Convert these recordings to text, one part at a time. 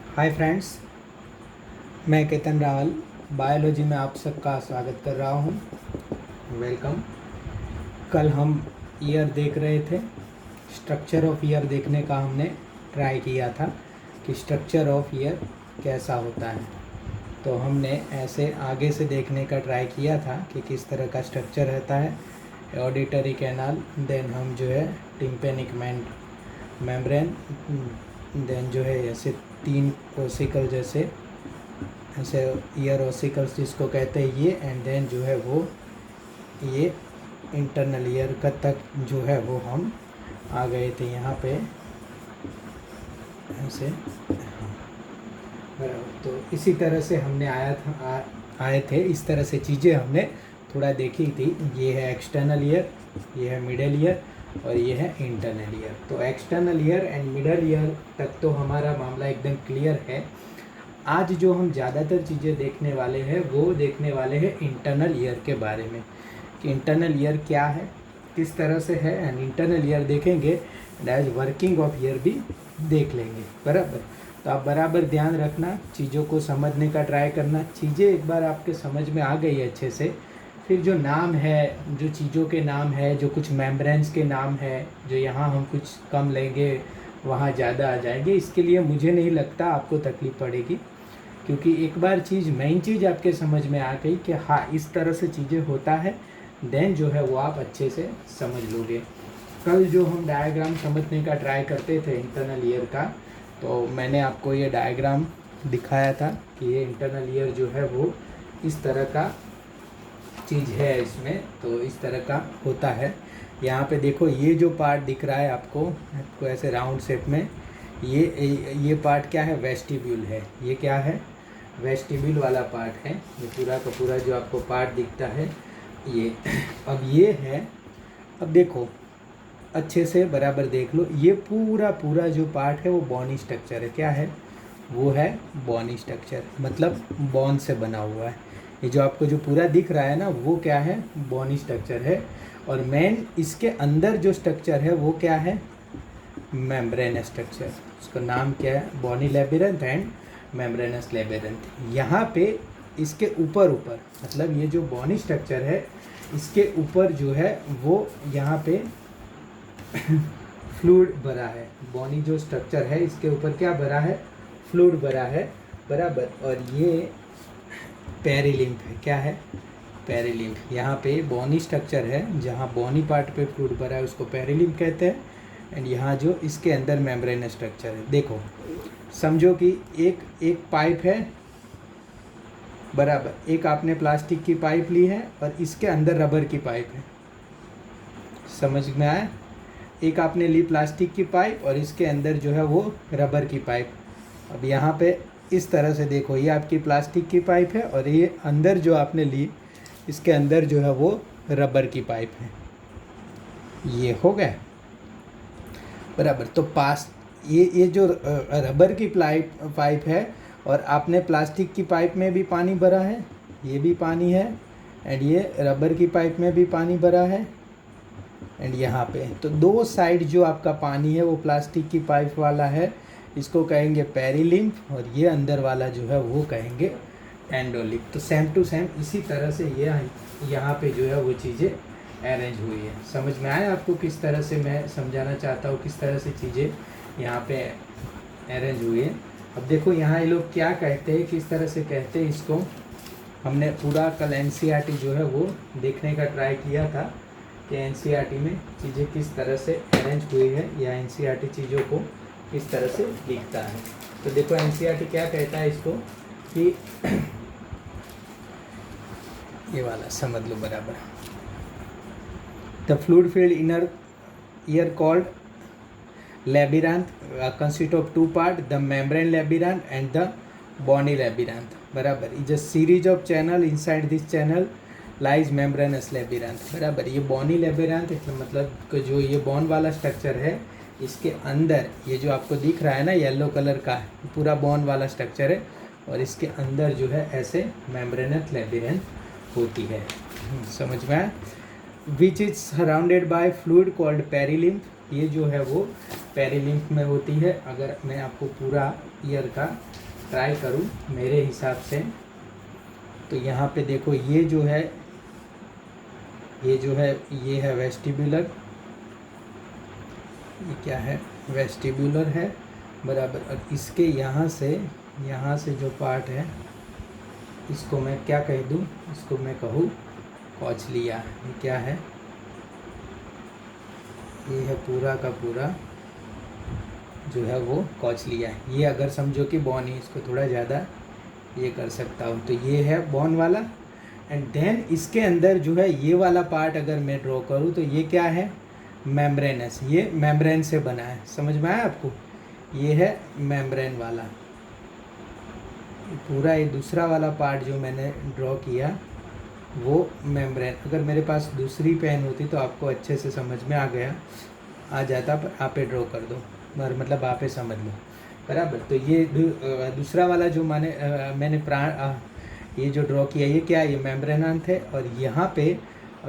Hi friends, मैं Ketan Rawal biology में आप सबका स्वागत कर रहा हूँ। वेलकम। कल हम ईयर देख रहे थे। स्ट्रक्चर ऑफ ईयर देखने का हमने ट्राई किया था कि स्ट्रक्चर ऑफ ईयर कैसा होता है। तो हमने ऐसे आगे से देखने का ट्राई किया था कि किस तरह का स्ट्रक्चर रहता है। ऑडिटरी कैनाल, देन हम जो है टिम्पेनिक मेम्ब्रेन, देन जो है ऐसे 3 ओसिकल जैसे ऐसे ईयर ओसिकल्स जिसको कहते हैं ये, एंड देन जो है वो ये इंटरनल ईयर का तक जो है वो हम आ गए थे यहाँ पे ऐसे। बराबर। तो इसी तरह से हमने आए थे। इस तरह से चीज़ें हमने थोड़ा देखी थी। ये है एक्सटर्नल ईयर, ये है मिडल ईयर और ये है इंटरनल ईयर। तो external ear and middle ear तक तो हमारा मामला एकदम क्लियर है। आज जो हम ज़्यादातर चीज़ें देखने वाले हैं वो देखने वाले हैं इंटरनल ईयर के बारे में कि इंटरनल ईयर क्या है, किस तरह से है, एंड इंटरनल ईयर देखेंगे and as working of ear भी देख लेंगे। बराबर। तो आप बराबर ध्यान रखना, चीज़ों को समझने का ट्राई करना। चीज़ें एक बार आपके समझ में आ गई अच्छे से, फिर जो नाम है, जो चीज़ों के नाम है, जो कुछ मेम्ब्रेन्स के नाम है, जो यहाँ हम कुछ कम लेंगे वहाँ ज़्यादा आ जाएंगे, इसके लिए मुझे नहीं लगता आपको तकलीफ़ पड़ेगी, क्योंकि एक बार चीज़ मेन चीज़ आपके समझ में आ गई कि हाँ इस तरह से चीज़ें होता है, देन जो है वो आप अच्छे से समझ लोगे। कल जो हम डायग्राम समझने का ट्राई करते थे इंटरनल ईयर का, तो मैंने आपको ये डायग्राम दिखाया था कि ये इंटरनल ईयर जो है वो इस तरह का चीज़ है। इसमें तो इस तरह का होता है। यहाँ पे देखो ये जो पार्ट दिख रहा है आपको ऐसे राउंड शेप में, ये पार्ट क्या है? वेस्टिब्यूल है। ये क्या है? वेस्टिब्यूल वाला पार्ट है। ये पूरा का पूरा जो आपको पार्ट दिखता है ये। अब ये है, अब देखो अच्छे से बराबर देख लो, ये पूरा जो पार्ट है वो बोनी स्ट्रक्चर है। क्या है? वो है बोनी स्ट्रक्चर, मतलब बोन से बना हुआ है। ये जो आपको जो पूरा दिख रहा है ना, वो क्या है? बोनी स्ट्रक्चर है। और मेन इसके अंदर जो स्ट्रक्चर है वो क्या है? Membrane structure. उसका नाम क्या है? बोनी लेबिरिंथ एंड मेम्ब्रेनस लेबिरिंथ। यहाँ पे इसके ऊपर मतलब ये जो बोनी स्ट्रक्चर है इसके ऊपर जो है वो यहाँ पे फ्लूइड भरा है। बोनी जो स्ट्रक्चर है इसके ऊपर क्या भरा है? फ्लूइड भरा है। बराबर। और ये पेरिलिम्फ है। क्या है? पेरिलिम्फ। यहाँ पे बोनी स्ट्रक्चर है, जहाँ बोनी पार्ट पे फ्लूइड भरा है उसको पेरिलिम्फ कहते हैं। एंड यहाँ जो इसके अंदर मेम्ब्रेन स्ट्रक्चर है, देखो समझो कि एक पाइप है। बराबर। एक आपने प्लास्टिक की पाइप ली है और इसके अंदर रबर की पाइप है। समझ में आया? एक आपने ली प्लास्टिक की पाइप और इसके अंदर जो है वो रबर की पाइप। अब यहाँ पे इस तरह से देखो, ये आपकी प्लास्टिक की पाइप है और ये अंदर जो आपने ली इसके अंदर जो है वो रबर की पाइप है। ये हो गया। बराबर। तो ये जो रबर की पाइप है और आपने प्लास्टिक की पाइप में भी पानी भरा है, ये भी पानी है, एंड ये रबर की पाइप में भी पानी भरा है। एंड यहाँ पे तो दो साइड जो आपका पानी है वो प्लास्टिक की पाइप वाला है, इसको कहेंगे पेरिलिम्फ, और ये अंदर वाला जो है वो कहेंगे एंडोलिम्फ। तो सेम टू सेम इसी तरह से ये यहाँ पे जो है वो चीज़ें अरेंज हुई है। समझ में आया आपको किस तरह से मैं समझाना चाहता हूँ, किस तरह से चीज़ें यहाँ पे अरेंज हुई है। अब देखो यहाँ ये लोग क्या कहते हैं, किस तरह से कहते हैं इसको। हमने पूरा कल एनसीईआरटी जो है वो देखने का ट्राई किया था कि एनसीईआरटी में चीज़ें किस तरह से अरेंज हुई है, या एनसीईआरटी चीज़ों को किस तरह से लिखता है। तो देखो एनसीईआरटी क्या कहता है इसको कि ये वाला समझ लो बराबर। The fluid filled inner ear called labyrinth consist of two parts, the membrane labyrinth and the bony labyrinth. बराबर। is a series of channel, inside this channel lies membranous labyrinth. बराबर। ये bony labyrinth मतलब कि जो ये बॉन वाला structure है इसके अंदर ये जो आपको दिख रहा है ना येलो कलर का, पूरा बॉन वाला स्ट्रक्चर है, और इसके अंदर जो है ऐसे मेम्ब्रेनस लेबिरिंथ होती है। समझ में आया? Which is surrounded by fluid called perilymph, ये जो है वो पेरिलिम्फ में होती है। अगर मैं आपको पूरा ईयर का ट्राई करूं मेरे हिसाब से, तो यहाँ पे देखो ये जो है ये है वेस्टिबुलर, ये क्या है, वेस्टिबुलर है बराबर। और इसके यहाँ से जो पार्ट है इसको मैं क्या कह दूँ, इसको मैं कहूँ कॉचलिया। ये क्या है, ये है पूरा का पूरा जो है वो कॉचलिया है। ये अगर समझो कि बोन है, इसको थोड़ा ज़्यादा ये कर सकता हूँ, तो ये है बोन वाला। एंड देन इसके अंदर जो है ये वाला पार्ट अगर मैं ड्रॉ करूँ तो ये क्या है, मेम्ब्रेनस, ये मेम्ब्रेन से बना है। समझ में आया आपको, ये है मेम्ब्रेन वाला। पूरा ये दूसरा वाला पार्ट जो मैंने ड्रॉ किया वो मेम्ब्रेन। अगर मेरे पास दूसरी पेन होती तो आपको अच्छे से समझ में आ जाता, पर आप ड्रॉ कर दो, मतलब आप समझ लो बराबर। तो ये दूसरा वाला जो मैंने ये जो ड्रॉ किया, ये क्या है, ये मेम्ब्रेनांथ है। और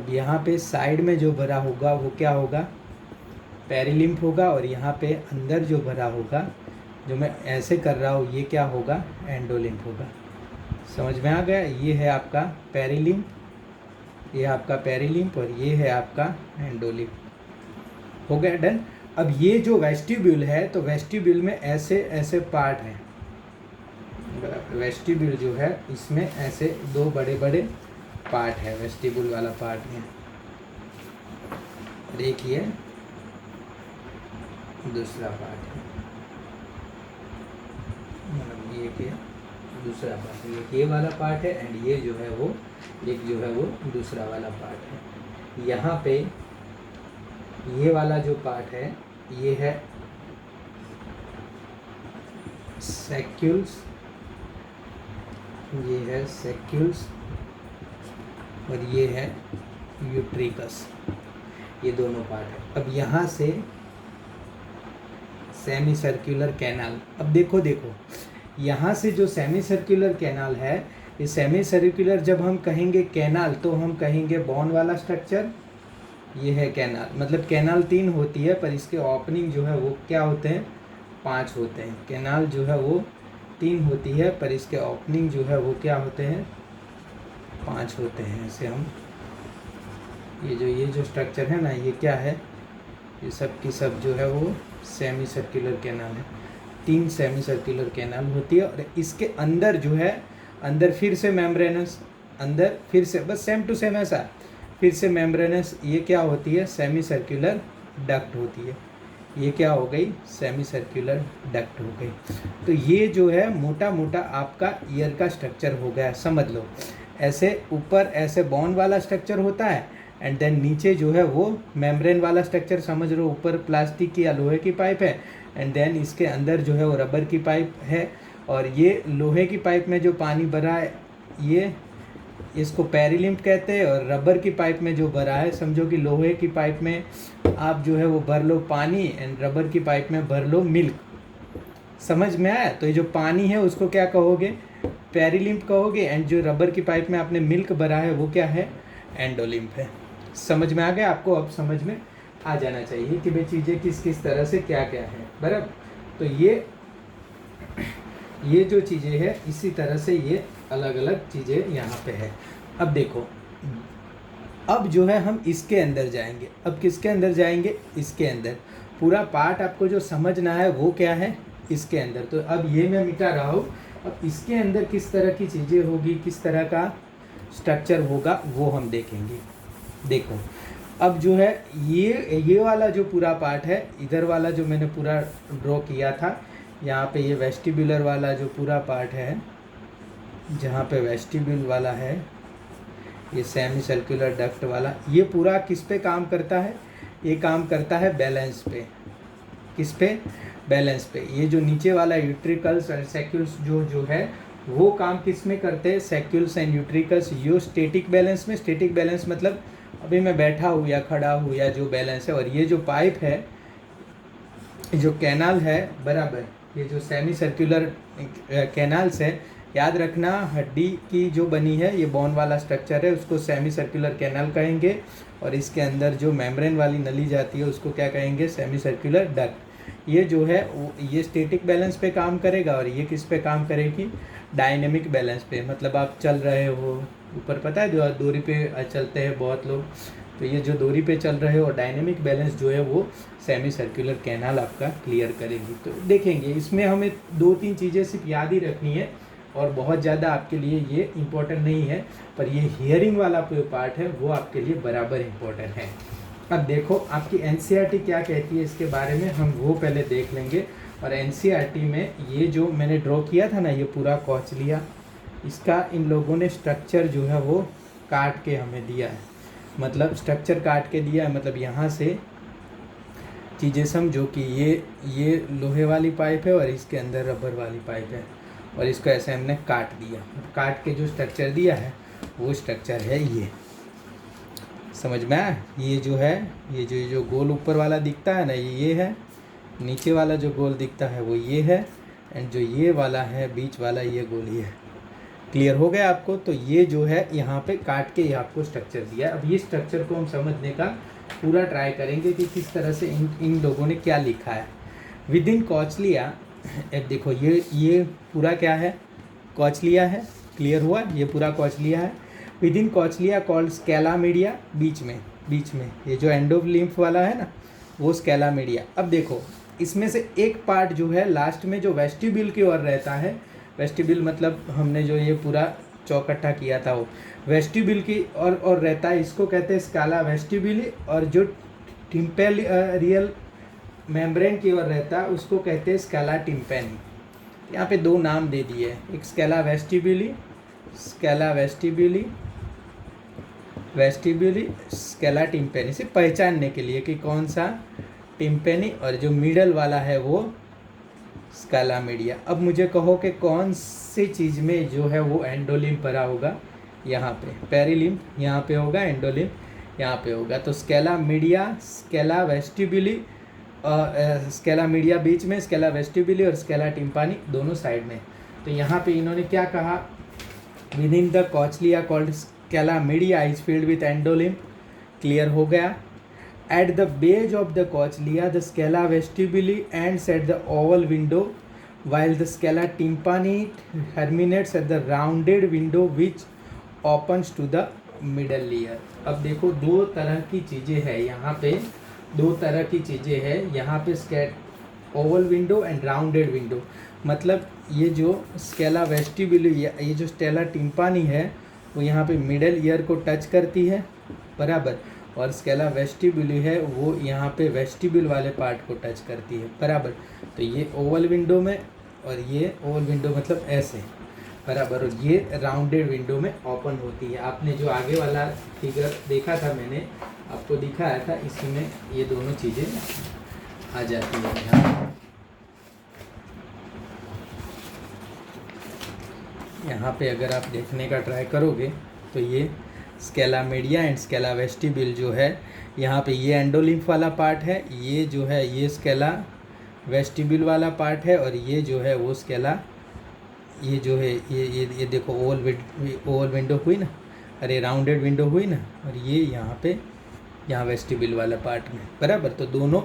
यहाँ पे साइड में जो भरा होगा वो क्या होगा, पेरिलिम्फ होगा। और यहाँ पे अंदर जो भरा होगा, जो मैं ऐसे कर रहा हूँ, ये क्या होगा, एंडोलिम्फ होगा। समझ में आ गया, ये है आपका पेरिलिम्फ, ये आपका पेरिलिम्फ और ये है आपका एंडोलिम्फ। हो गया, डन। अब ये जो वेस्टिब्यूल है, तो वेस्टिब्यूल में ऐसे पार्ट हैं। वेस्टिब्यूल जो है इसमें ऐसे दो बड़े बड़े पार्ट है, वेस्टिब्यूल वाला पार्ट में। और एक ये दूसरा पार्ट है, मतलब ये क्या दूसरा पार्ट है, ये वाला पार्ट है। एंड ये जो है वो एक जो है वो दूसरा वाला पार्ट है। यहाँ पे ये वाला जो पार्ट है ये है सैक्यूल्स, ये है सैक्यूल्स और ये है यूट्रिकस, ये दोनों पार्ट है। अब यहाँ से सेमी सर्कुलर कैनाल। अब देखो यहाँ से जो सेमी सर्कुलर कैनाल है, ये सेमी सर्कुलर जब हम कहेंगे कैनाल तो हम कहेंगे बोन वाला स्ट्रक्चर। ये है कैनाल, मतलब कैनाल 3 होती है पर इसके ओपनिंग जो है वो क्या होते हैं, 5 होते हैं। कैनाल जो है वो 3 होती है पर इसके ओपनिंग जो है वो क्या होते हैं, 5 होते हैं। ऐसे हम ये जो स्ट्रक्चर है ना, ये क्या है, ये सब की सब जो है वो सेमी सर्कुलर कैनाल है। 3 सेमी सर्कुलर कैनाल होती है। और इसके अंदर जो है, अंदर फिर से मेम्ब्रेनस, अंदर फिर से बस सेम टू सेम ऐसा, फिर से मेम्ब्रेनस, ये क्या होती है, सेमी सर्कुलर डक्ट होती है। ये क्या हो गई, सेमी सर्कुलर डक्ट हो गई। तो ये जो है मोटा मोटा आपका ईयर का स्ट्रक्चर हो गया, समझ लो। ऐसे ऊपर ऐसे बोन वाला स्ट्रक्चर होता है एंड देन नीचे जो है वो मेम्ब्रेन वाला स्ट्रक्चर, समझ लो। ऊपर प्लास्टिक की या लोहे की पाइप है एंड देन इसके अंदर जो है वो रबर की पाइप है। और ये लोहे की पाइप में जो पानी भरा है, ये इसको पेरिलिम्फ कहते हैं। और रबर की पाइप में जो भरा है, समझो कि लोहे की पाइप में आप जो है वो भर लो पानी एंड रबर की पाइप में भर लो मिल्क। समझ में आया? तो ये जो पानी है उसको क्या कहोगे, पेरिलिम्फ कहोगे। एंड जो रबर की पाइप में आपने मिल्क भरा है वो क्या है, एंडोलिम्फ है। समझ में आ गया आपको? अब समझ में आ जाना चाहिए कि भाई चीज़ें किस किस तरह से क्या क्या है, बराबर। तो ये जो चीज़ें हैं इसी तरह से ये अलग अलग चीज़ें यहाँ पे है। अब देखो, अब जो है हम इसके अंदर जाएंगे। अब किसके अंदर जाएंगे, इसके अंदर। पूरा पार्ट आपको जो समझना है वो क्या है, इसके अंदर। तो अब ये मैं मिटा रहा हूँ। अब इसके अंदर किस तरह की चीज़ें होगी, किस तरह का स्ट्रक्चर होगा वो हम देखेंगे। देखो अब जो है ये वाला जो पूरा पार्ट है, इधर वाला जो मैंने पूरा ड्रॉ किया था, यहाँ पे ये वेस्टिब्यूलर वाला जो पूरा पार्ट है, जहाँ पे वेस्टिब्यूल वाला है, ये सेमी सर्कुलर डक्ट वाला, ये पूरा किस पे काम करता है, ये काम करता है बैलेंस पे। किस पे, बैलेंस पे। ये जो नीचे वाला यूट्रिकल्स एंड सैक्यूल्स जो है वो काम किस में करते हैं, सैक्यूल्स एंड यूट्रिकल्स, यो स्टैटिक बैलेंस में। स्टैटिक बैलेंस मतलब अभी मैं बैठा हूँ या खड़ा हूँ या जो बैलेंस है। और ये जो पाइप है, जो कैनाल है, बराबर, ये जो सेमी सर्कुलर कैनाल्स है, याद रखना, हड्डी की जो बनी है ये बोन वाला स्ट्रक्चर है, उसको सेमी सर्कुलर कैनाल कहेंगे, और इसके अंदर जो मेम्ब्रेन वाली नली जाती है उसको क्या कहेंगे, सेमी सर्कुलर डक्ट। ये जो है ये स्टैटिक बैलेंस पे काम करेगा, और ये किस पे काम करेगी, डायनेमिक बैलेंस पे। मतलब आप चल रहे हो ऊपर, पता है जो दूरी पे चलते हैं बहुत लोग, तो ये जो दूरी पे चल रहे हो, और डायनेमिक बैलेंस जो है वो सेमी सर्कुलर कैनाल आपका क्लियर करेगी। तो देखेंगे इसमें हमें 2-3 चीज़ें सिर्फ याद ही रखनी है, और बहुत ज़्यादा आपके लिए ये इम्पोर्टेंट नहीं है, पर ये हियरिंग वाला जो पार्ट है वो आपके लिए बराबर इम्पोर्टेंट है। अब देखो आपकी एनसीईआरटी क्या कहती है इसके बारे में, हम वो पहले देख लेंगे। और एनसीईआरटी में ये जो मैंने ड्रॉ किया था ना, ये पूरा कॉचलिया, इसका इन लोगों ने स्ट्रक्चर जो है वो काट के हमें दिया है। मतलब स्ट्रक्चर काट के दिया है, मतलब यहाँ से चीज़ें समझो कि ये लोहे वाली पाइप है, और इसके अंदर रबर वाली पाइप है, और इसको ऐसे हमने काट दिया। काट के जो स्ट्रक्चर दिया है वो स्ट्रक्चर है ये, समझ में आया। ये जो है, ये जो गोल ऊपर वाला दिखता है ना, ये है। नीचे वाला जो गोल दिखता है वो ये है, एंड जो ये वाला है बीच वाला, ये गोल ये है। क्लियर हो गया आपको। तो ये जो है यहाँ पे काट के ये आपको स्ट्रक्चर दिया है। अब ये स्ट्रक्चर को हम समझने का पूरा ट्राई करेंगे कि किस तरह से इन लोगों ने क्या लिखा है। विद इन कॉचलिया, अब देखो ये पूरा क्या है, कॉचलिया है। क्लियर हुआ, ये पूरा कॉचलिया है। Within cochlea called scala media, बीच में ये जो एंड ऑफ लिम्फ वाला है ना, वो स्केला मीडिया। अब देखो इसमें से एक पार्ट जो है लास्ट में जो वेस्टिब्यूल की ओर रहता है, वेस्टिब्यूल मतलब हमने जो ये पूरा चौकट्टा किया था वो वेस्टिब्यूल की और रहता है, इसको कहते हैं स्केला वेस्टिब्यूली। और जो टिम्पेरियल मेम्ब्रेन की ओर रहता है उसको कहते हैं स्केला टिम्पेनी। यहाँ पे 2 नाम दे दिए, एक स्केला वेस्टिब्यूली, स्केला टिम्पेनी, सिर्फ पहचानने के लिए कि कौन सा टिम्पेनी, और जो मिडल वाला है वो स्केला मीडिया। अब मुझे कहो कि कौन सी चीज़ में जो है वो एंडोलिम्फ भरा होगा, यहाँ पे पेरिलिम्फ यहाँ पे होगा, एंडोलिम्फ यहाँ पे होगा। तो scala media, scala vestibuli, scala media बीच में, स्केला वेस्टिब्यूली और स्केला टिम्पानी दोनों साइड में। तो यहाँ पे इन्होंने क्या कहा, with in the कॉचलिया called scala media is field with endolymph. Clear हो गया। At the base of the cochlea, the scala vestibuli ends at the oval window, while the scala tympani terminates at the rounded window which opens to the middle layer. अब देखो 2 तरह की चीज़ें हैं यहाँ पे, 2 तरह की चीज़ें हैं यहाँ पे, Oval window and rounded window. मतलब ये जो स्केला वेस्टिब्यूली, ये जो स्केला टिम्पानी है वो यहाँ पे मिडल ईयर को टच करती है, बराबर, और स्केला वेस्टिब्यूली है वो यहाँ पे वेस्टिब्यूल वाले पार्ट को टच करती है, बराबर। तो ये ओवल विंडो में, और ये ओवल विंडो मतलब ऐसे, बराबर, और ये राउंडेड विंडो में ओपन होती है। आपने जो आगे वाला फिगर देखा था, मैंने आपको दिखाया था, इसमें ये दोनों चीज़ें आ जाती है। यहाँ पे अगर आप देखने का ट्राई करोगे तो ये Scala media and Scala vestibule जो है, यहाँ पे ये एंडोलिम्फ वाला पार्ट है, ये जो है ये स्केला वेस्टिब्यूल वाला पार्ट है, और ये जो है वो स्केला, ये जो है ये देखो ओवल विंडो हुई ना, अरे राउंडेड विंडो हुई ना, और ये यहाँ पे यहाँ वेस्टिब्यूल वाला पार्ट में, बराबर। तो दोनों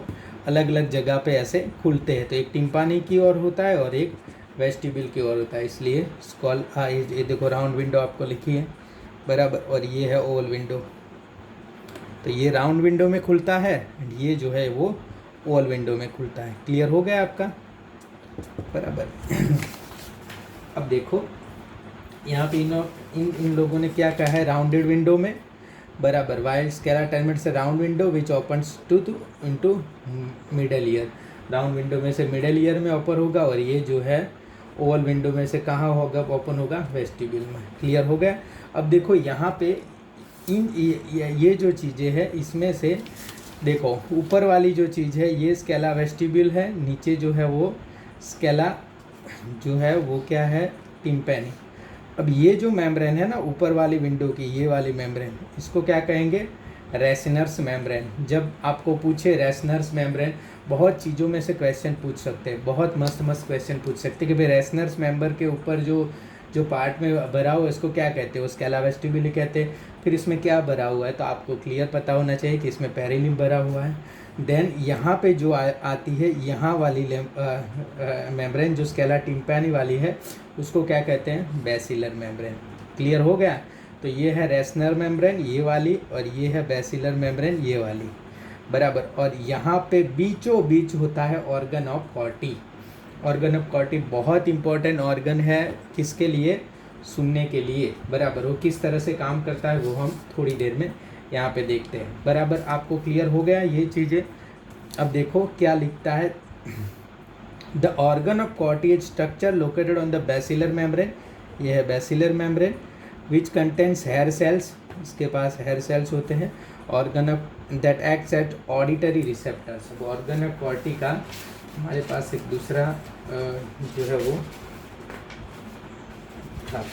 अलग अलग जगह पे ऐसे खुलते हैं। तो एक टिम्पानी की ओर होता है और एक वेस्टिब्यूल की ओर होता है, इसलिए स्कॉल, हाँ ये देखो राउंड विंडो आपको लिखी है, बराबर, और ये है ओवल विंडो। तो ये राउंड विंडो में खुलता है, एंड ये जो है वो ओवल विंडो में खुलता है। क्लियर हो गया आपका, बराबर। अब देखो यहाँ पे इन लोगों ने क्या कहा है, राउंडेड विंडो में, बराबर, वाइल स्केला टर्मिनेट से राउंड विंडो विच opens into middle ear. Round window में से मिडल ईयर में ओपन होगा, और ये जो है ओवल विंडो में से कहाँ होगा, ओपन होगा, वेस्टिब्यूल में। क्लियर हो गया। अब देखो यहाँ पे ये जो चीज़ें हैं इसमें से देखो ऊपर वाली जो चीज़ है ये स्केला वेस्टिब्यूल है, नीचे जो है वो स्केला जो है वो क्या है, टिम्पेनी। अब ये जो मेम्ब्रेन है ना ऊपर वाली विंडो की, ये वाली मेम्ब्रेन, इसको क्या कहेंगे, रेसनर्स मेम्ब्रेन। जब आपको पूछे रेसनर्स मेम्ब्रेन, बहुत चीज़ों में से क्वेश्चन पूछ सकते हैं, बहुत मस्त क्वेश्चन पूछ सकते हैं कि भाई रेसनर्स मेम्बर के ऊपर जो जो पार्ट में भरा हुआ है इसको क्या कहते हैं, वो स्केला वेस्टिब्यूल कहते हैं। फिर इसमें क्या भरा हुआ है, तो आपको क्लियर पता होना चाहिए कि इसमें पेरिलिम्ब भरा हुआ है। देन यहाँ पे जो आती है यहाँ वाली मेम्ब्रेन जो स्केला टिम्पैनी वाली है उसको क्या कहते हैं, बेसिलर मेम्ब्रेन। क्लियर हो गया। तो ये है रेस्नर मेम्ब्रेन ये वाली, और ये है बेसिलर मेम्ब्रेन ये वाली, बराबर। और यहाँ पे बीचों बीच होता है ऑर्गन ऑफ कॉर्टी। ऑर्गन ऑफ कॉर्टी बहुत इंपॉर्टेंट ऑर्गन है, किसके लिए, सुनने के लिए, बराबर। वो किस तरह से काम करता है वो हम थोड़ी देर में यहाँ पे देखते हैं, बराबर। आपको क्लियर हो गया ये चीज़ें। अब देखो क्या लिखता है, the organ of Corti is structure located on the basilar membrane, ये है basilar membrane, which contents hair cells, इसके पास हेयर सेल्स होते हैं। Organ of that acts at auditory receptors. अब ऑर्गन ऑफ कॉर्टी का हमारे पास एक दूसरा जो है वो कहाँ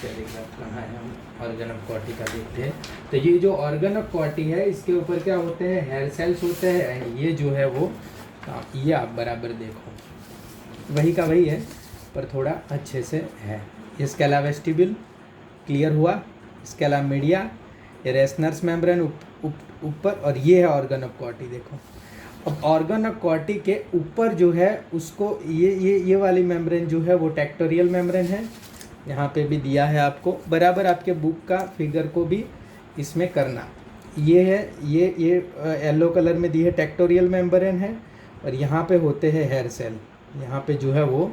है, हम ऑर्गन ऑफ कॉर्टी का देखते हैं। तो ये जो ऑर्गन ऑफ कॉर्टी है इसके ऊपर क्या होते हैं, हेयर सेल्स होते हैं, एंड ये जो है वो ये आप बराबर देखो वही का वही है पर थोड़ा अच्छे से है। ये स्केला वेस्टिब्यूल क्लियर हुआ, स्केला मीडिया, ये रेस्नर्स मेम्ब्रेन ऊपर, और ये है ऑर्गन ऑफ कॉर्टी। देखो अब ऑर्गन ऑफ कॉर्टी के ऊपर जो है उसको ये वाली मेम्ब्रेन जो है वो टेक्टोरियल मेम्ब्रेन है, यहाँ पे भी दिया है आपको, बराबर। आपके बुक का फिगर को भी इसमें करना। ये है ये येलो कलर में दी है टेक्टोरियल मेम्ब्रेन है, और यहाँ पे होते हैं हेयर सेल, यहाँ पे जो है वो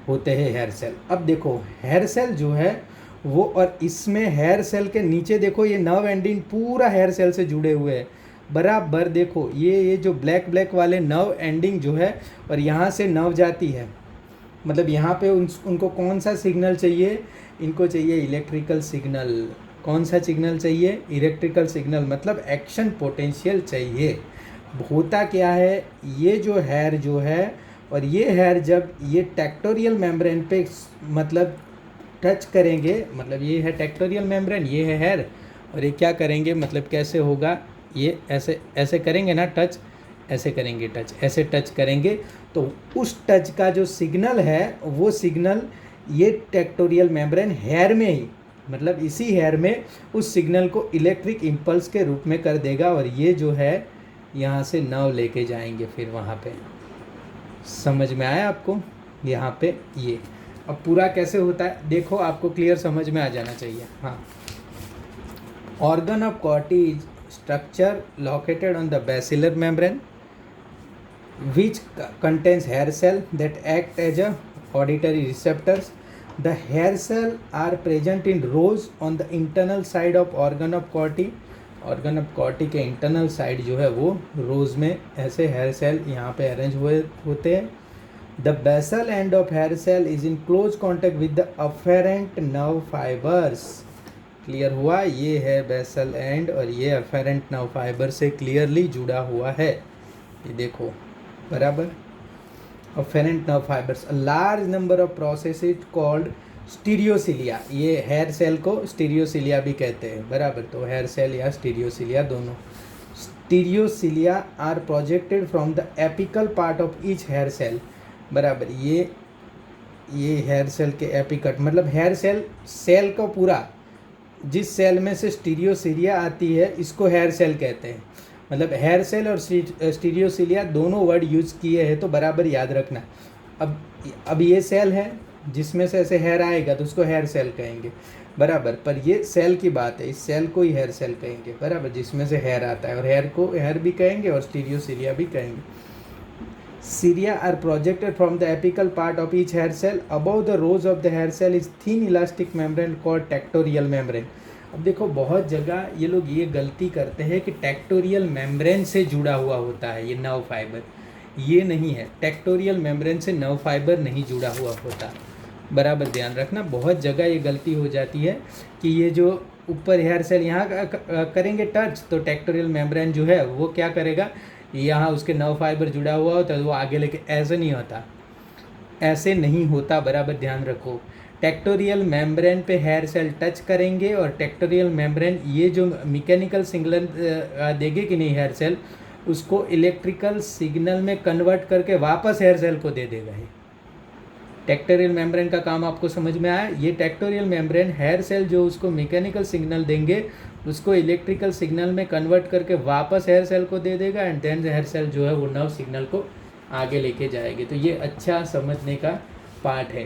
होते हैं हेयर सेल। अब देखो हेयर सेल जो है वो, और इसमें हेयर सेल के नीचे देखो ये नर्व एंडिंग पूरा हेयर सेल से जुड़े हुए हैं, बराबर। देखो ये जो ब्लैक वाले नर्व एंडिंग जो है, और यहाँ से नर्व जाती है, मतलब यहाँ पे उनको कौन सा सिग्नल चाहिए, इनको चाहिए इलेक्ट्रिकल सिग्नल। कौन सा सिग्नल चाहिए, इलेक्ट्रिकल सिग्नल, मतलब एक्शन पोटेंशियल चाहिए। होता क्या है, ये जो हेयर जो है, और ये हेयर जब ये टेक्टोरियल मेम्ब्रेन पे मतलब टच करेंगे, मतलब ये है टेक्टोरियल मेम्ब्रेन, ये है हेयर, और ये क्या करेंगे, मतलब कैसे होगा, ये ऐसे करेंगे ना टच, ऐसे करेंगे टच, ऐसे टच करेंगे, तो उस टच का जो सिग्नल है वो सिग्नल ये टेक्टोरियल मेम्ब्रेन हेयर में ही, मतलब इसी हेयर में उस सिग्नल को इलेक्ट्रिक इम्पल्स के रूप में कर देगा, और ये जो है यहाँ से नर्व लेके जाएंगे फिर वहाँ पे। समझ में आया आपको, यहाँ पे ये। अब पूरा कैसे होता है देखो, आपको क्लियर समझ में आ जाना चाहिए। हाँ, organ of Corti is structure located on the basilar membrane which contains hair cell that act as a auditory receptors. The hair cell are present in rows on the internal side of organ of Corti. organ of Corti के internal side जो है वो rows में ऐसे hair cell यहाँ पे arrange हुए होते हैं. The basal end of hair cell is in close contact with the afferent nerve fibers. Clear हुआ, ये है बेसल एंड, और ये अफेरेंट नर्व फाइबर से क्लियरली जुड़ा हुआ है, ये देखो बराबर। Afferent nerve fibres, a large number of processes called स्टीरियोसिलिया, ये हेयर सेल को स्टीरियोसिलिया भी कहते हैं, बराबर। तो हेयर सेल या स्टीरियोसिलिया दोनों। Stereocilia are projected from the apical part of each hair cell, बराबर। ये हेयर सेल के एपिकट, मतलब हेयर सेल को पूरा, जिस सेल में से स्टीरियोसिलिया आती है इसको हेयर सेल कहते हैं। मतलब हेयर सेल और स्टीरियोसिलिया दोनों वर्ड यूज़ किए हैं, तो बराबर याद रखना। अब ये सेल है जिसमें से ऐसे हेयर आएगा तो उसको हेयर सेल कहेंगे, बराबर। पर ये सेल की बात है, इस सेल को ही हेयर सेल कहेंगे, बराबर, जिसमें से हेयर आता है, और हेयर को हेयर भी कहेंगे और स्टीरियोसिलिया भी कहेंगे। Cilia are projected from the apical part of each hair cell. Above the rows of the hair cell is thin elastic membrane called tectorial membrane. अब देखो बहुत जगह ये लोग ये गलती करते हैं कि टेक्टोरियल मेम्ब्रेन से जुड़ा हुआ होता है ये नर्व फाइबर, ये नहीं है। टेक्टोरियल मेम्ब्रेन से नर्व फाइबर नहीं जुड़ा हुआ होता, बराबर ध्यान रखना। बहुत जगह ये गलती हो जाती है कि ये जो ऊपर हेयर सेल यहाँ करेंगे टच, तो टेक्टोरियल मेम्ब्रेन जो है वो क्या करेगा, यहाँ उसके नर्व फाइबर जुड़ा हुआ होता है, तो वो आगे लेके, ऐसे नहीं होता, ऐसे नहीं होता, बराबर ध्यान रखो। टेक्टोरियल मेम्ब्रेन पे हेयर सेल टच करेंगे, और टेक्टोरियल मेम्ब्रेन ये जो मैकेनिकल सिग्नल देगी कि नहीं हेयर सेल, उसको इलेक्ट्रिकल सिग्नल में कन्वर्ट करके वापस हेयर सेल को दे देगा। टेक्टोरियल मेम्ब्रेन का काम आपको समझ में आया। ये टेक्टोरियल मेम्ब्रेन हेयर सेल जो उसको मैकेनिकल सिग्नल देंगे उसको इलेक्ट्रिकल सिग्नल में कन्वर्ट करके वापस हेयर सेल को दे देगा एंड देन हेयर सेल जो है वो नर्व सिग्नल को आगे लेके जाएगी। तो ये अच्छा समझने का पार्ट है।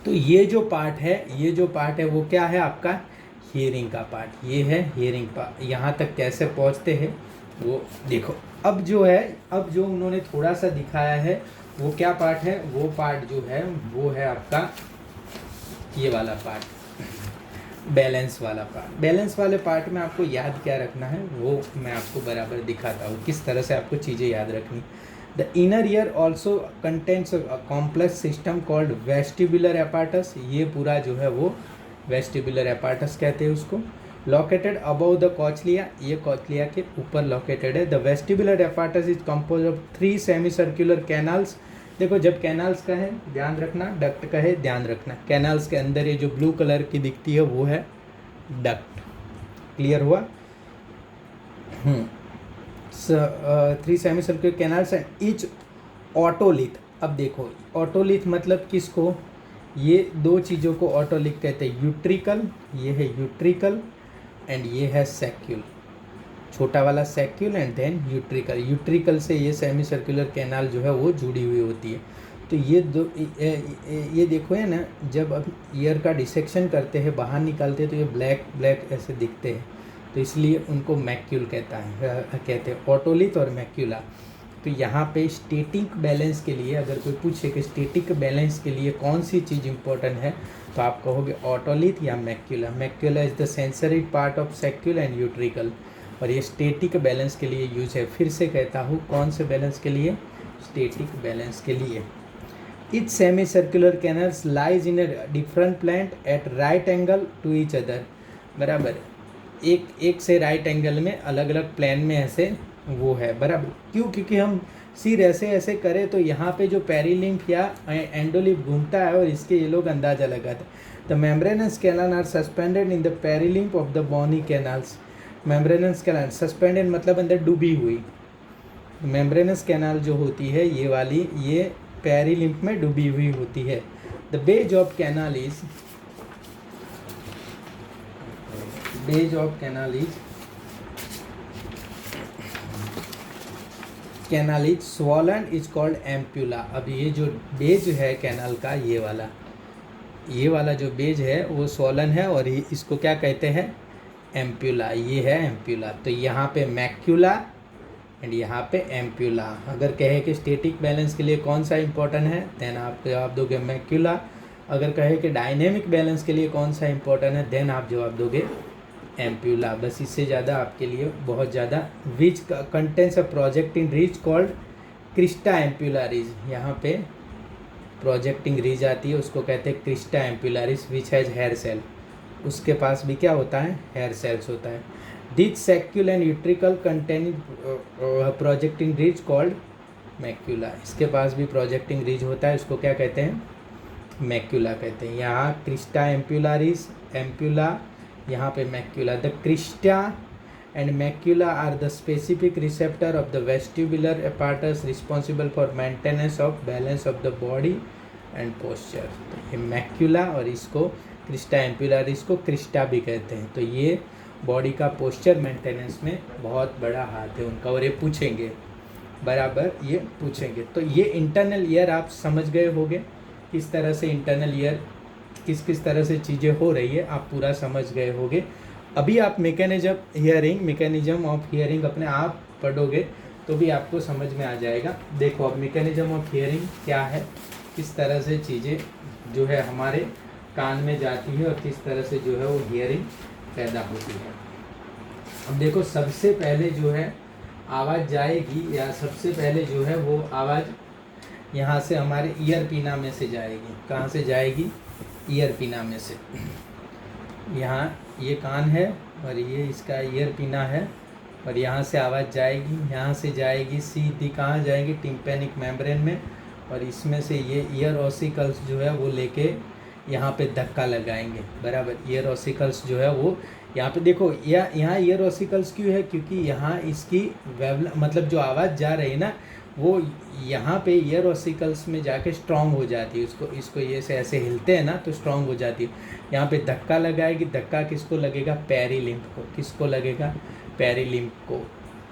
तो ये जो पार्ट है वो क्या है आपका हियरिंग का पार्ट। ये है हियरिंग पार्ट। यहाँ तक कैसे पहुँचते हैं वो देखो। अब जो उन्होंने थोड़ा सा दिखाया है वो क्या पार्ट है, वो पार्ट जो है वो है आपका ये वाला पार्ट, बैलेंस वाला पार्ट। बैलेंस वाले पार्ट में आपको याद क्या रखना है वो मैं आपको बराबर दिखाता हूँ किस तरह से आपको चीज़ें याद रखनी। The inner ear also contents a complex system called vestibular apparatus. ये पूरा जो है वो वेस्टिबुलर एपार्टस कहते हैं उसको। लोकेटेड अबव द कॉचलिया, ये कॉचलिया के ऊपर लोकेटेड है। The vestibular apparatus is compose of 3 semi circular canals. देखो जब कैनाल्स का है ध्यान रखना, डक्ट का है ध्यान रखना। कैनाल्स के अंदर ये जो ब्लू कलर की दिखती है वो है डक्ट। क्लियर हुआ? 3 semi circular canals and each otolith. अब देखो ऑटोलिथ मतलब किसको, ये दो चीज़ों को ऑटोलिथ कहते हैं। यूट्रिकल, ये है यूट्रिकल एंड ये है सैक्यूल, छोटा वाला सैक्यूल एंड देन यूट्रिकल। यूट्रिकल से ये सेमी सर्कुलर कैनाल जो है वो जुड़ी हुई होती है। तो ये दो ये देखो है ना, जब अब ईयर का डिसेक्शन करते हैं बाहर निकालते हैं तो ये ब्लैक ब्लैक ऐसे दिखते हैं, तो इसलिए उनको मैक्यूल कहते हैं, ऑटोलिथ और मैक्यूला। तो यहाँ पे स्टैटिक बैलेंस के लिए अगर कोई पूछे कि स्टैटिक बैलेंस के लिए कौन सी चीज़ इंपॉर्टेंट है तो आप कहोगे ऑटोलिथ या macula. Macula is the sensory part of saccule and utricle, और ये स्टैटिक बैलेंस के लिए यूज है। फिर से कहता हूँ कौन से बैलेंस के लिए, स्टैटिक बैलेंस के लिए। Each semicircular canals lies in a different plant at right angle to each other। बराबर, एक से राइट एंगल में अलग अलग प्लेन में ऐसे वो है। बराबर क्यों, क्योंकि हम सिर ऐसे करें तो यहाँ पे जो पेरिलिम्फ या एंडोलिम्फ घूमता है और इसके ये लोग अंदाज़ा लगाते हैं। The membranous canal are suspended in the perilymph of the bony canals. Membranous canal suspended मतलब अंदर डूबी हुई। मेम्ब्रेनस कैनाल जो होती है ये वाली, ये पेरिलिम्फ में डूबी हुई होती है। The beige of canal is swollen is called ampulla. अब ये जो बेज है कैनाल का, ये वाला जो बेज है वो स्वॉलन है और इसको क्या कहते हैं, एम्प्यूला। ये है एम्प्यूला। तो यहाँ पे मैक्यूला एंड यहाँ पे एम्प्यूला। अगर कहे कि स्टैटिक बैलेंस के लिए कौन सा इंपॉर्टेंट है देन आप जवाब दोगे मैक्यूला। अगर कहे कि डायनेमिक बैलेंस के लिए कौन सा इंपॉर्टेंट है देन आप जवाब दोगे एम्प्यूला। बस इससे ज़्यादा आपके लिए बहुत ज़्यादा। Which contents a projecting ridge called crista ampullaris. यहाँ पे प्रोजेक्टिंग रीज आती है उसको कहते हैं crista ampullaris which has hair cell. उसके पास भी क्या होता है, हेयर सेल्स होता है। This saccule and utricle containing projecting ridge called macula. इसके पास भी प्रोजेक्टिंग रीज होता है, उसको क्या कहते हैं, मैक्यूला कहते हैं। यहाँ क्रिस्टा एम्प्यूलारिस, एम्प्यूला, यहाँ पे macula. The crista and macula are the specific receptor of the vestibular apparatus responsible for maintenance of balance of the body and posture. तो ये मैक्यूला और इसको क्रिस्टा एम्प्यूलारिस को क्रिस्टा भी कहते हैं। तो ये बॉडी का पोस्चर मेंटेनेंस में बहुत बड़ा हाथ है उनका, और ये पूछेंगे बराबर, ये पूछेंगे। तो ये इंटरनल ईयर आप समझ गए होंगे किस तरह से इंटरनल ईयर किस तरह से चीज़ें हो रही है, आप पूरा समझ गए होंगे। अभी आप मैकेनिज्म ऑफ हियरिंग अपने आप पढ़ोगे तो भी आपको समझ में आ जाएगा। देखो अब मैकेनिज्म ऑफ हियरिंग क्या है, किस तरह से चीज़ें जो है हमारे कान में जाती है और किस तरह से जो है वो हियरिंग पैदा होती है। अब देखो सबसे पहले जो है आवाज़ जाएगी, या सबसे पहले जो है वो आवाज़ यहाँ से हमारे ईयर पिना में से जाएगी। कहाँ से जाएगी, ईयर पिना में से। यहाँ ये कान है और ये इसका ईयर पिना है, और यहाँ से आवाज़ जाएगी, यहाँ से जाएगी सीधी कहाँ जाएगी, टिम्पैनिक मेम्ब्रेन में, और इसमें से ये ईयर ऑसिकल्स जो है वो लेके यहाँ पे धक्का लगाएंगे। बराबर, ईयर ऑसिकल्स जो है वो यहाँ पे देखो, यहाँ ईयर ऑसिकल्स क्यों है, क्योंकि यहाँ इसकी मतलब जो आवाज़ जा रही है ना वो यहाँ पे ईयर ऑसिकल्स में जाके स्ट्रॉन्ग हो जाती है। इसको ये से ऐसे हिलते हैं ना तो स्ट्रॉन्ग हो जाती है। यहाँ पे धक्का लगाएगी, धक्का किसको लगेगा? पेरिलिम्फ को। किसको लगेगा? पेरिलिम्फ को,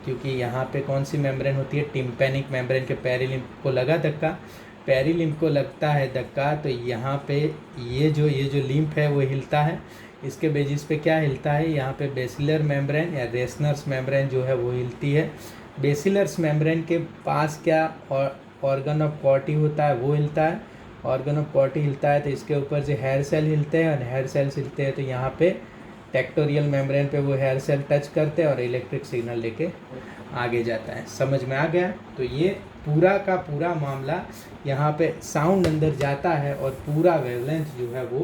क्योंकि यहाँ पे कौन सी मेम्ब्रेन होती है? टिम्पैनिक मेम्ब्रेन के पेरिलिम्फ को लगा धक्का, पेरिलिम्फ को लगता है धक्का, तो यहाँ पे ये जो लिम्फ है वो हिलता है। इसके बेसिस पे क्या हिलता है? यहाँ पे बेसिलर मेम्ब्रेन या रेसनर्स मेम्ब्रेन जो है वो हिलती है। बेसिलर्स मेम्ब्रेन के पास क्या ऑर्गन ऑफ कॉर्टी होता है, वो हिलता है। ऑर्गन ऑफ कॉर्टी हिलता है तो इसके ऊपर से हेयर सेल हिलते हैं, और हेयर सेल्स हिलते हैं तो यहाँ पे टेक्टोरियल मेम्ब्रेन पे वो हेयर सेल टच करते हैं और इलेक्ट्रिक सिग्नल लेके आगे जाता है। समझ में आ गया? तो ये पूरा का पूरा मामला, यहाँ पे साउंड अंदर जाता है और पूरा वेवलेंथ जो है वो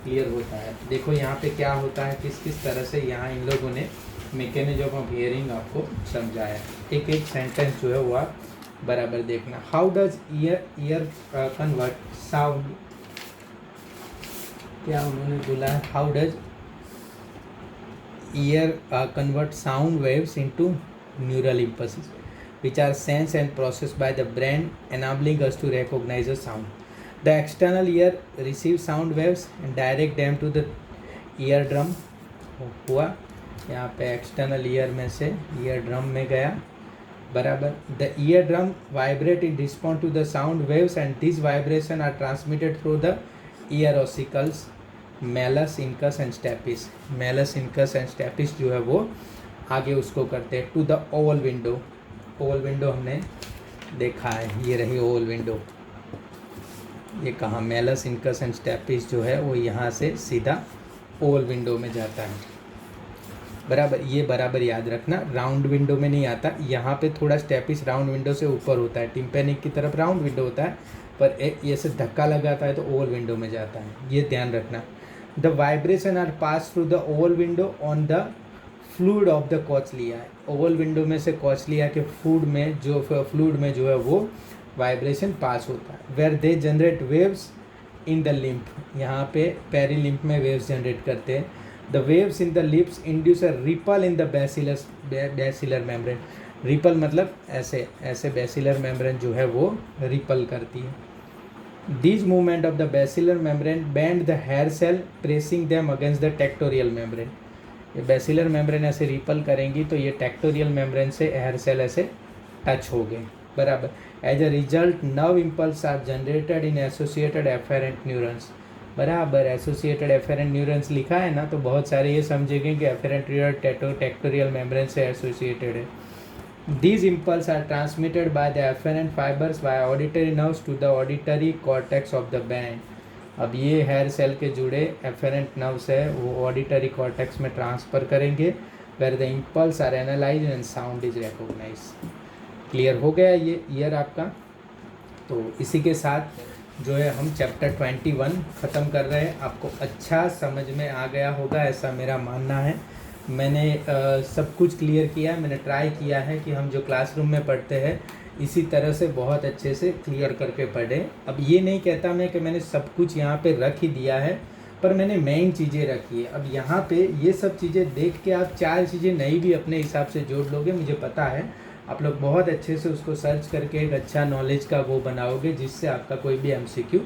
क्लियर होता है। देखो यहाँ पे क्या होता है, किस किस तरह से यहाँ इन लोगों ने मैकेनिज्म ऑफ हियरिंग आपको समझाया। एक एक सेंटेंस जो है वो आप बराबर देखना। How does year convert sound, क्या उन्होंने बोला है? How does ear convert sound waves into neural impulses which are sensed and processed by the brain, enabling us to recognize a sound. The external ear receives sound waves and direct them to the eardrum। हुआ यहाँ पे external ear में से ear drum में गया, बराबर। The ear drum vibrate in response to the sound waves and this vibration are transmitted through the ear ossicles malleus, incus and stapes. Malleus, incus and stapes जो है वो आगे उसको करते हैं to the oval window. Oval window हमने देखा है, ये रही ओवल विंडो। ये कहाँ? मेलस, इनकस एंड स्टेपिस जो है वो यहाँ से सीधा ओवल विंडो में जाता है, बराबर। ये बराबर याद रखना, राउंड विंडो में नहीं आता। यहाँ पे थोड़ा स्टेपिस राउंड विंडो से ऊपर होता है, टिम्पैनिक की तरफ राउंड विंडो होता है, पर ये से धक्का लगाता है तो ओवल विंडो में जाता है, ये ध्यान रखना। The vibration are passed through the oval window on the fluid of the cochlea। Oval window में से कॉचलिया के फ्लूइड में जो है वो वाइब्रेशन पास होता है। Where they generate waves in the lymph, यहाँ पे पेरिलिम्फ में वेव्स जनरेट करते हैं। The waves in the lips induce a ripple in the basilar membrane। Ripple मतलब ऐसे बेसिलर मेम्ब्रेन जो है वो रिपल करती है। These movement of the basilar membrane bend the hair cell, pressing them against the tectorial membrane। ये basilar membrane ऐसे ripple करेंगी तो ये टेक्टोरियल मेम्ब्रेन से हेयर सेल ऐसे टच हो गए, बराबर। As a result nerve impulses are generated in associated afferent neurons, बराबर। एसोसिएटेड एफेरेंट न्यूरॉन्स लिखा है ना, तो बहुत सारे ये समझेंगे कि एफेरेंट न्यूरॉन टेक्टोरियल मेम्ब्रेन से एसोसिएटेड है। These impulses are transmitted by the afferent fibers by auditory nerves to the auditory cortex of the brain। अब ये हेयर सेल के जुड़े एफेरेंट नर्व्स है वो ऑडिटरी कॉर्टेक्स में ट्रांसफ़र करेंगे, where the impulse are analyzed and sound is recognized। Clear हो गया ये ईयर आपका? तो इसी के साथ जो है हम चैप्टर 21 ख़त्म कर रहे हैं। आपको अच्छा समझ में आ गया होगा ऐसा मेरा मानना है। मैंने सब कुछ क्लियर किया है, मैंने ट्राई किया है कि हम जो क्लासरूम में पढ़ते हैं इसी तरह से बहुत अच्छे से क्लियर करके पढ़ें। अब ये नहीं कहता मैं कि मैंने सब कुछ यहाँ पे रख ही दिया है, पर मैंने मेन चीज़ें रखी है। अब यहाँ पे ये सब चीज़ें देख के आप 4 चीज़ें नई भी अपने हिसाब से जोड़ लोगे, मुझे पता है आप लोग बहुत अच्छे से उसको सर्च करके एक अच्छा नॉलेज का वो बनाओगे जिससे आपका कोई भी MCQ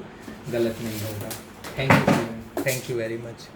गलत नहीं होगा। Thank you very much.